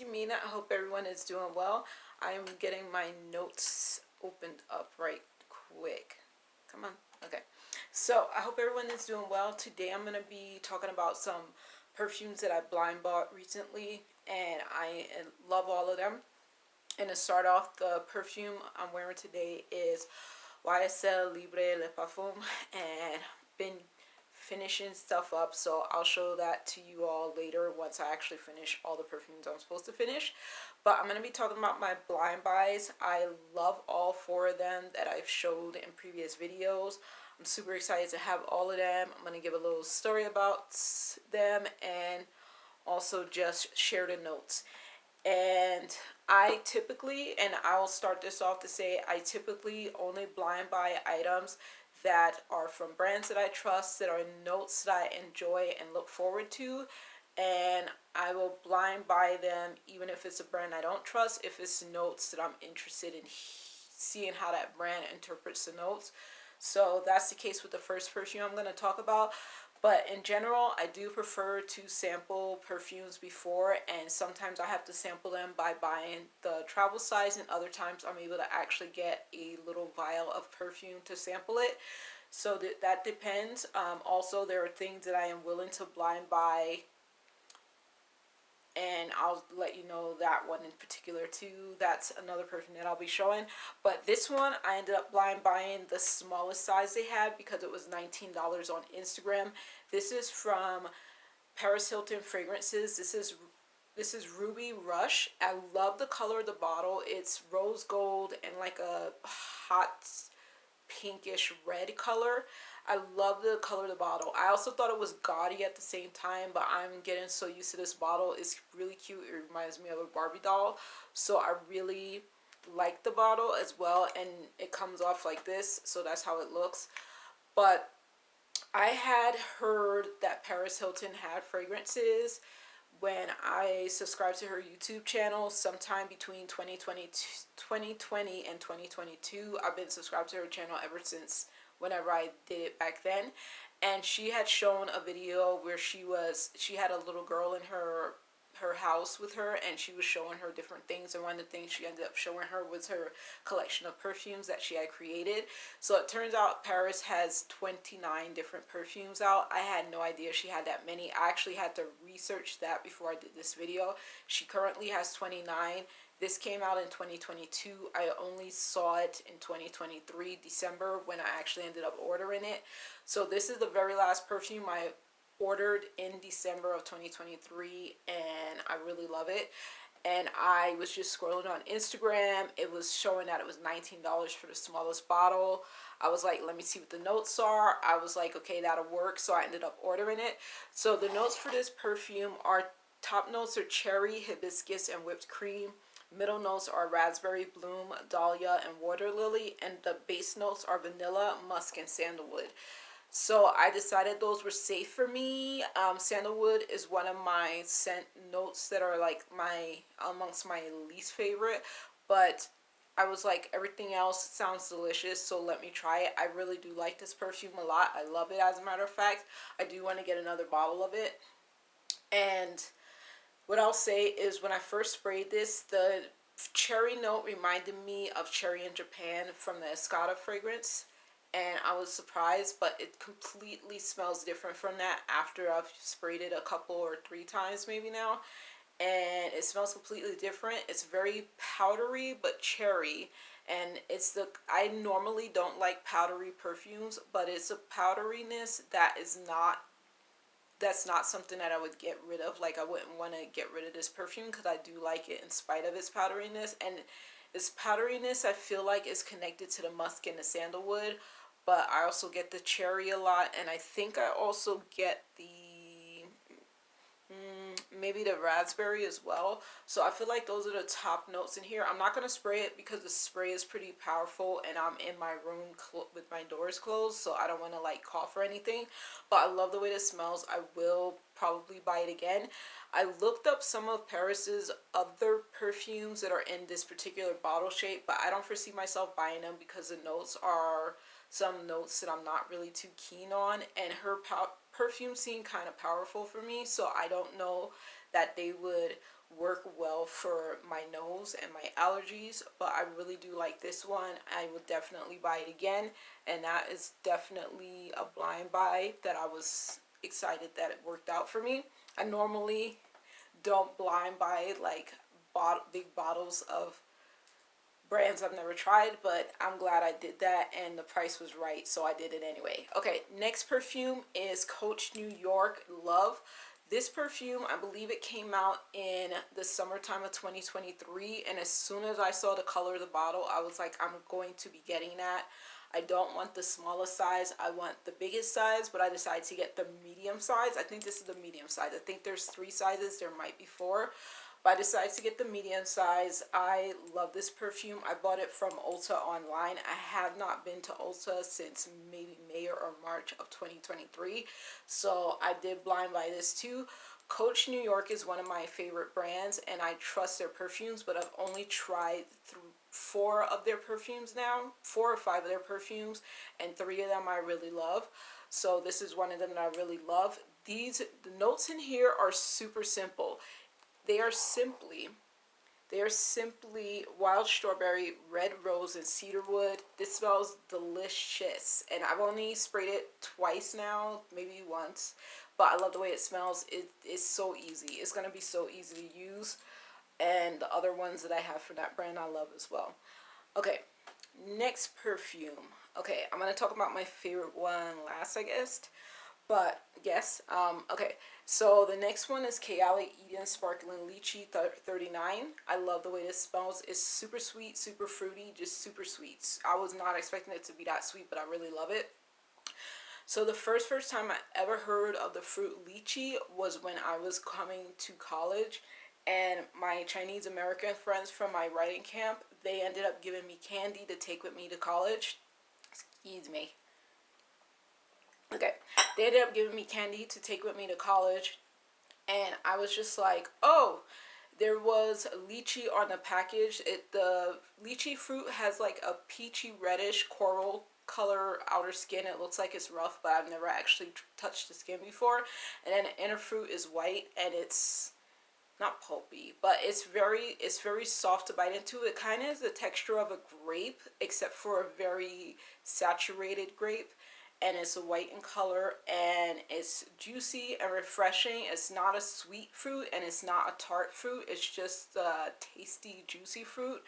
Mina, I hope everyone is doing well. I am getting my notes opened up right quick. Come on. Okay. So I hope everyone is doing well. Today I'm going to be talking about some perfumes that I blind bought recently, and I love all of them. And to start off, the perfume I'm wearing today is YSL Libre Le Parfum, and been finishing stuff up, so I'll show that to you all later once I actually finish all the perfumes I'm supposed to finish. But I'm going to be talking about my blind buys. I love all four of them that I've showed in previous videos. I'm super excited to have all of them. I'm going to give a little story about them and also just share the notes. And I typically, and I'll start this off to say, I typically only blind buy items that are from brands that I trust, that are notes that I enjoy and look forward to. And I will blind buy them even if it's a brand I don't trust, if it's notes that I'm interested in seeing how that brand interprets the notes. So that's the case with the first perfume I'm going to talk about. But in general, I do prefer to sample perfumes before, and sometimes I have to sample them by buying the travel size, and other times I'm able to actually get a little vial of perfume to sample it. So that depends. Also, there are things that I am willing to blind buy, and I'll let you know that one in particular too. That's another perfume that I'll be showing. But this one, I ended up blind buying the smallest size they had because it was $19 on Instagram. This is from Paris Hilton Fragrances. This is Ruby Rush. I love the color of the bottle. It's rose gold and like a hot pinkish red color. I love the color of the bottle. I also thought it was gaudy at the same time, but I'm getting so used to this bottle. It's really cute. It reminds me of a Barbie doll. So I really like the bottle as well, and it comes off like this, so that's how it looks. But I had heard that Paris Hilton had fragrances when I subscribed to her YouTube channel sometime between 2020 and 2022. I've been subscribed to her channel ever since whenever I did it back then. And she had shown a video where she had a little girl in her house with her, and she was showing her different things, and one of the things she ended up showing her was her collection of perfumes that she had created. So it turns out Paris has 29 different perfumes out. I had no idea she had that many. I actually had to research that before I did this video. She currently has 29. This came out in 2022. I only saw it in 2023 December when I actually ended up ordering it. So this is the very last perfume I ordered in December of 2023, and I really love it. And I was just scrolling on Instagram. It was showing that it was $19 for the smallest bottle. I was like, let me see what the notes are. I was like, okay, that'll work. So I ended up ordering it. So the notes for this perfume are, top notes are cherry, hibiscus, and whipped cream. Middle notes are raspberry, bloom, dahlia, and water lily. And the base notes are vanilla, musk, and sandalwood. So I decided those were safe for me. Sandalwood is one of my scent notes that are like amongst my least favorite, but I was like, everything else sounds delicious, so let me try it. I really do like this perfume a lot. I love it, as a matter of fact. I do want to get another bottle of it. And what I'll say is, when I first sprayed this, the cherry note reminded me of Cherry in Japan from the Escada fragrance. And I was surprised, but it completely smells different from that after I've sprayed it a couple or 3 times maybe now. And it smells completely different. It's very powdery but cherry. And I normally don't like powdery perfumes, but it's a powderiness that's not something that I would get rid of. Like, I wouldn't want to get rid of this perfume because I do like it in spite of its powderiness. And this powderiness, I feel like, is connected to the musk and the sandalwood, but I also get the cherry a lot, and I think I also get the maybe the raspberry as well. So I feel like those are the top notes in here. I'm not going to spray it because the spray is pretty powerful, and I'm in my room with my doors closed, so I don't want to like cough or anything. But I love the way this smells. I will probably buy it again. I looked up some of Paris's other perfumes that are in this particular bottle shape, but I don't foresee myself buying them because the notes are some notes that I'm not really too keen on, and her perfume seemed kind of powerful for me, so I don't know that they would work well for my nose and my allergies, but I really do like this one. I would definitely buy it again, and that is definitely a blind buy that I was excited that it worked out for me. I normally don't blind buy like big bottles of brands I've never tried, but I'm glad I did that, and the price was right, so I did it anyway. Okay, next perfume is Coach New York Love. This perfume, I believe it came out in the summertime of 2023, and as soon as I saw the color of the bottle, I was like, I'm going to be getting that. I don't want the smallest size, I want the biggest size, but I decided to get the medium size. I think this is the medium size. I think there's 3 sizes, there might be 4. But I decided to get the medium size. I love this perfume. I bought it from Ulta online. I have not been to Ulta since maybe May or March of 2023. So I did blind buy this too. Coach New York is one of my favorite brands, and I trust their perfumes, but I've only tried through 4 of their perfumes now, 4 or 5 of their perfumes, and 3 of them I really love. So this is one of them that I really love. The notes in here are super simple. They are simply wild strawberry, red rose, and cedarwood. This smells delicious, and I've only sprayed it twice now, maybe once, but I love the way it smells. It is so easy. It's gonna be so easy to use, and the other ones that I have from that brand I love as well. Okay, next perfume. Okay, I'm gonna talk about my favorite one last, I guess. But yes, okay. So the next one is Kayali Eden Sparkling Lychee 39. I love the way this smells. It's super sweet, super fruity, just super sweet. I was not expecting it to be that sweet, but I really love it. So the first time I ever heard of the fruit lychee was when I was coming to college, and my Chinese American friends from my writing camp, they ended up giving me candy to take with me to college. Excuse me. Okay, they ended up giving me candy to take with me to college, and I was just like, oh, there was lychee on the package. The lychee fruit has like a peachy reddish coral color outer skin. It looks like it's rough, but I've never actually touched the skin before. And then the inner fruit is white, and it's not pulpy, but it's very soft to bite into. It kind of has the texture of a grape, except for a very saturated grape, and it's white in color, and it's juicy and refreshing. It's not a sweet fruit, and it's not a tart fruit. It's just a tasty, juicy fruit.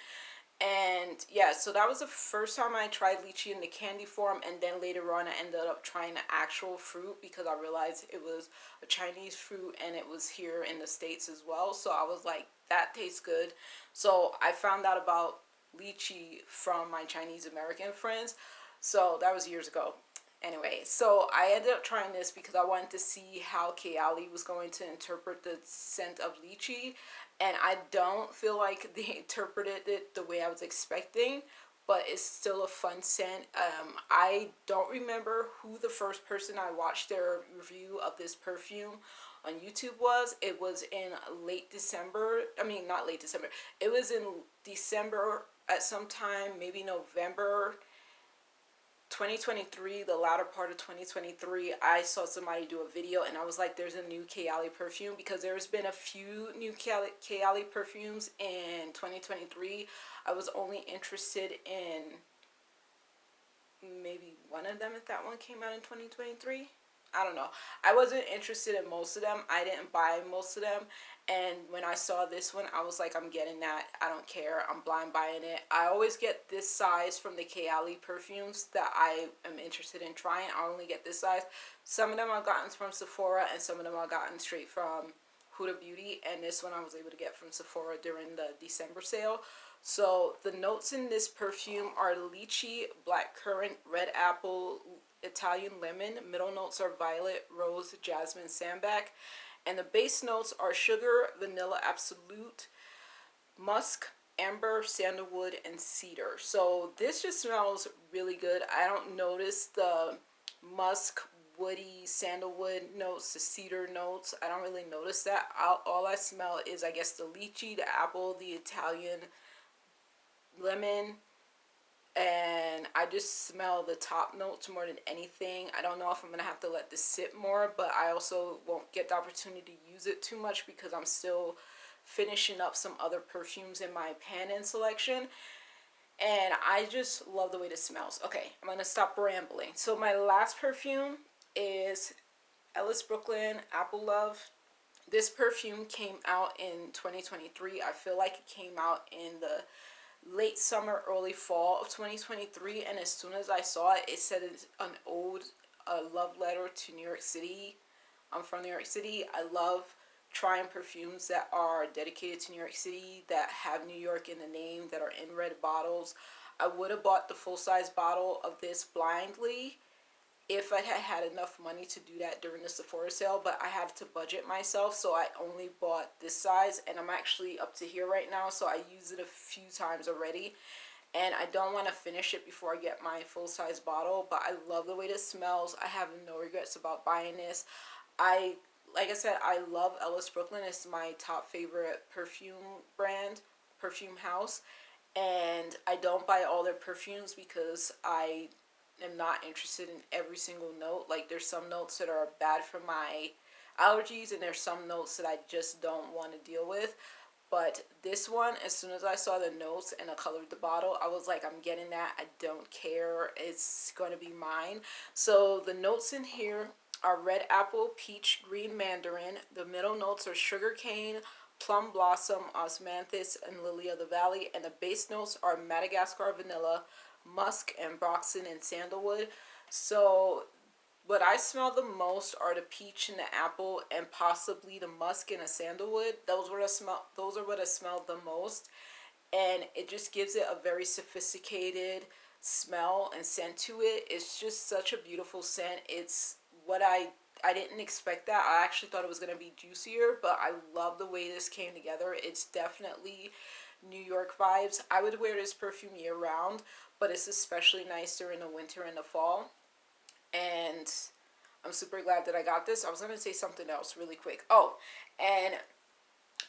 And yeah, so that was the first time I tried lychee in the candy form, and then later on I ended up trying the actual fruit because I realized it was a Chinese fruit and it was here in the States as well. So I was like, that tastes good. So I found out about lychee from my Chinese American friends. So that was years ago. Anyway, so I ended up trying this because I wanted to see how Kayali was going to interpret the scent of lychee, and I don't feel like they interpreted it the way I was expecting, but it's still a fun scent. I don't remember who the first person I watched their review of this perfume on YouTube was. It was in late December. I mean, not late December. It was in December at some time, maybe November 2023, the latter part of 2023, I saw somebody do a video, and I was like, there's a new Kayali perfume, because there's been a few new Kayali perfumes in 2023. I was only interested in maybe one of them if that one came out in 2023. I don't know. I wasn't interested in most of them. I didn't buy most of them. And when I saw this one, I was like, I'm getting that. I don't care. I'm blind buying it. I always get this size from the Kayali perfumes that I am interested in trying. I only get this size. Some of them I've gotten from Sephora, and some of them I've gotten straight from Huda Beauty. And this one I was able to get from Sephora during the December sale. So the notes in this perfume are lychee, blackcurrant, red apple, Italian lemon. Middle notes are violet, rose, jasmine, sambac. And the base notes are sugar, vanilla absolute, musk, amber, sandalwood, and cedar. So this just smells really good. I don't notice the musk, woody, sandalwood notes, the cedar notes. I don't really notice that. All I smell is, I guess, the lychee, the apple, the Italian lemon, and I just smell the top notes more than anything. I don't know if I'm gonna have to let this sit more, but I also won't get the opportunity to use it too much because I'm still finishing up some other perfumes in my pan-in selection. And I just love the way this smells. Okay, I'm gonna stop rambling. So my last perfume is Ellis Brooklyn Apple Love. This perfume came out in 2023. I feel like it came out in the late summer, early fall of 2023. And as soon as I saw it, it said it's an ode, a love letter to New York City. I'm from New York City. I love trying perfumes that are dedicated to New York City, that have New York in the name, that are in red bottles. I would have bought the full-size bottle of this blindly if I had had enough money to do that during the Sephora sale, but I had to budget myself, so I only bought this size, and I'm actually up to here right now, so I used it a few times already, and I don't want to finish it before I get my full-size bottle, but I love the way this smells. I have no regrets about buying this. Like I said, I love Ellis Brooklyn. It's my top favorite perfume brand, perfume house. And I don't buy all their perfumes because I am not interested in every single note. Like, there's some notes that are bad for my allergies, and there's some notes that I just don't want to deal with. But this one, as soon as I saw the notes and the color of the bottle, I was like, I'm getting that. I don't care. It's going to be mine. So the notes in here are red apple, peach, green mandarin. The middle notes are sugar cane, plum blossom, osmanthus, and lily of the valley. And the base notes are Madagascar vanilla, musk, ambroxan, and sandalwood. So what I smell the most are the peach and the apple, and possibly the musk and the sandalwood. Those are what I smelled the most, and it just gives it a very sophisticated smell and scent to it. It's just such a beautiful scent. It's what I didn't expect that. I actually thought it was going to be juicier, but I love the way this came together. It's definitely New York vibes. I would wear this perfume year round, but it's especially nice during the winter and the fall. And I'm super glad that I got this. I was going to say something else really quick. Oh, and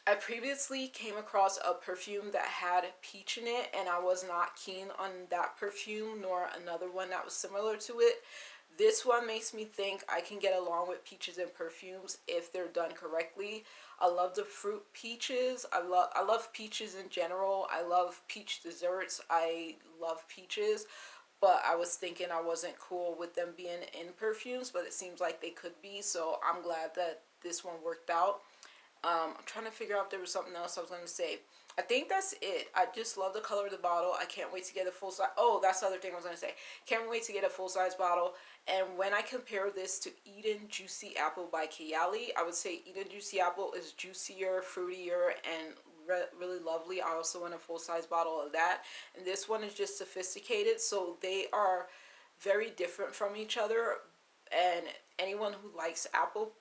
I previously came across a perfume that had peach in it, and I was not keen on that perfume nor another one that was similar to it. This one makes me think I can get along with peaches and perfumes if they're done correctly. I love the fruit peaches. I love peaches in general. I love peach desserts. I love peaches. But I was thinking I wasn't cool with them being in perfumes, but it seems like they could be. So I'm glad that this one worked out. I'm trying to figure out if there was something else I was going to say. I think that's it. I just love the color of the bottle. I can't wait to get a full size. Oh, that's the other thing I was going to say. Can't wait to get a full size bottle. And when I compare this to Eden Juicy Apple by Kayali, I would say Eden Juicy Apple is juicier, fruitier, and really lovely. I also want a full size bottle of that. And this one is just sophisticated. So they are very different from each other. And anyone who likes Apple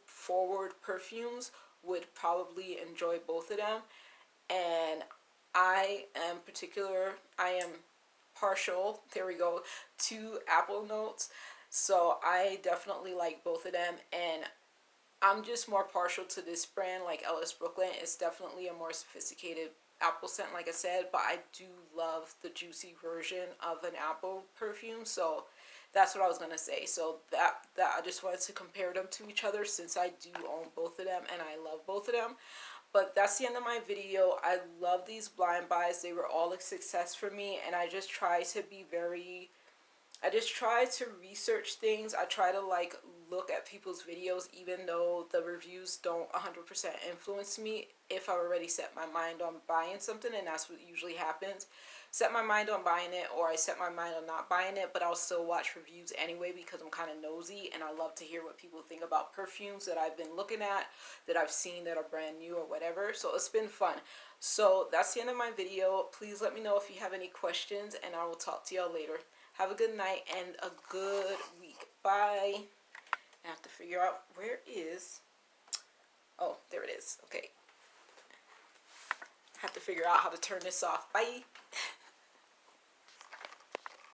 forward perfumes would probably enjoy both of them. And I am partial, there we go, to apple notes. So I definitely like both of them, and I'm just more partial to this brand. Like Ellis Brooklyn, it's definitely a more sophisticated apple scent, like I said, but I do love the juicy version of an apple perfume. So that's what I was gonna say. So that I just wanted to compare them to each other, since I do own both of them and I love both of them. But that's the end of my video. I love these blind buys. They were all a success for me, and I just try to research things. I try to like look at people's videos, even though the reviews don't 100% influence me if I already set my mind on buying something, and that's what usually happens. Set my mind on buying it, or I set my mind on not buying it, but I'll still watch reviews anyway because I'm kind of nosy, and I love to hear what people think about perfumes that I've been looking at, that I've seen that are brand new or whatever. So it's been fun. So that's the end of my video. Please let me know if you have any questions, and I will talk to y'all later. Have a good night and a good week. Bye. I have to figure out where is... Oh, there it is. Okay. I have to figure out how to turn this off. Bye.